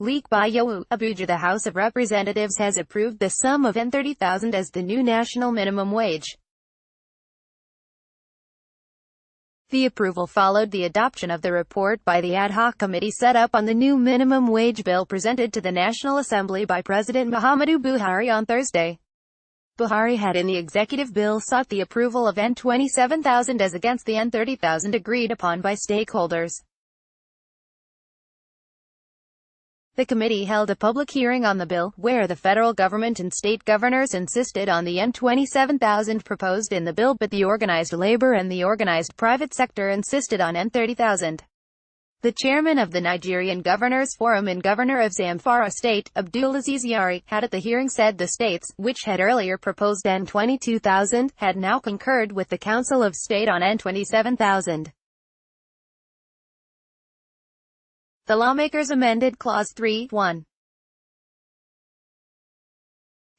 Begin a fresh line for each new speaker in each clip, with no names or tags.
Leke Baiyewu, Abuja. The House of Representatives has approved the sum of N30,000 as the new national minimum wage. The approval followed the adoption of the report by the ad hoc committee set up on the new minimum wage bill presented to the National Assembly by President Muhammadu Buhari on Thursday. Buhari had in the executive bill sought the approval of N27,000 as against the N30,000 agreed upon by stakeholders. The committee held a public hearing on the bill, where the federal government and state governors insisted on the N27,000 proposed in the bill, but the organized labor and the organized private sector insisted on N30,000. The chairman of the Nigerian Governors Forum and governor of Zamfara State, Abdulaziz Yari, had at the hearing said the states, which had earlier proposed N22,000, had now concurred with the Council of State on N27,000. The lawmakers amended Clause 3(1).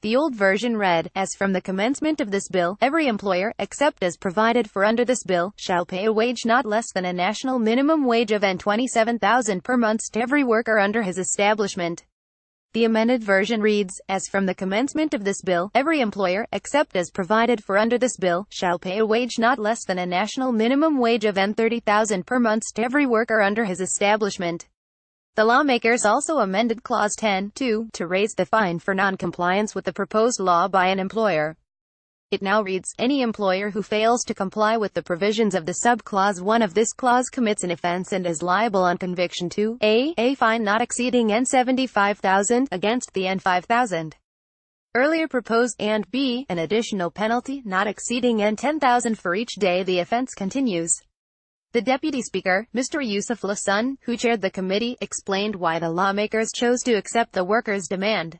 The old version read, "As from the commencement of this bill, every employer, except as provided for under this bill, shall pay a wage not less than a national minimum wage of N27,000 per month to every worker under his establishment." The amended version reads, "As from the commencement of this bill, every employer, except as provided for under this bill, shall pay a wage not less than a national minimum wage of N30,000 per month to every worker under his establishment." The lawmakers also amended Clause 10(2) to raise the fine for non-compliance with the proposed law by an employer. It now reads, "Any employer who fails to comply with the provisions of the sub-clause 1 of this clause commits an offense and is liable on conviction to a fine not exceeding N75,000 against the N5,000. Earlier proposed, and b, an additional penalty not exceeding N10,000 for each day the offense continues." The Deputy Speaker, Mr. Yusuf Lasun, who chaired the committee, explained why the lawmakers chose to accept the workers' demand.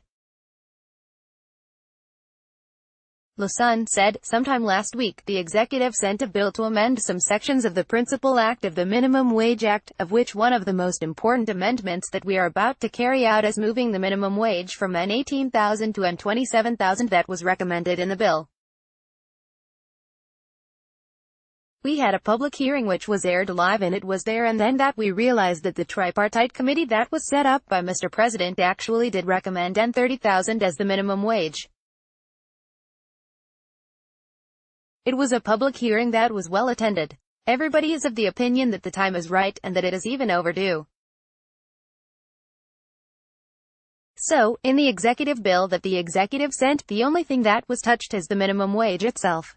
Lasun said, "Sometime last week, the executive sent a bill to amend some sections of the Principal Act of the Minimum Wage Act, of which one of the most important amendments that we are about to carry out is moving the minimum wage from N18,000 to N27,000 that was recommended in the bill. We had a public hearing which was aired live, and it was there and then that we realized that the tripartite committee that was set up by Mr. President actually did recommend N30,000 as the minimum wage. It was a public hearing that was well attended. Everybody is of the opinion that the time is right, and that it is even overdue. So, in the executive bill that the executive sent, the only thing that was touched is the minimum wage itself."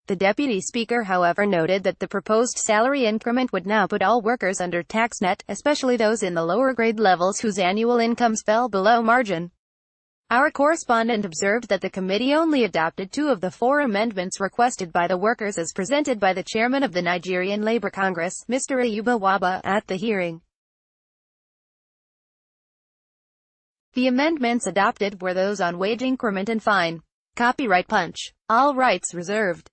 The Deputy Speaker, however, noted that the proposed salary increment would now put all workers under tax net, especially those in the lower grade levels whose annual incomes fell below margin. Our correspondent observed that the committee only adopted 2 of the 4 amendments requested by the workers as presented by the chairman of the Nigerian Labour Congress, Mr. Ayuba Waba, at the hearing. The amendments adopted were those on wage increment and fine. Copyright Punch. All rights reserved.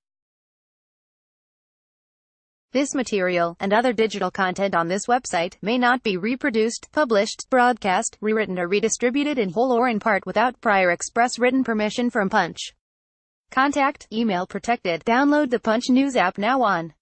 This material, and other digital content on this website, may not be reproduced, published, broadcast, rewritten or redistributed in whole or in part without prior express written permission from Punch. Contact, email protected. Download the Punch News app now on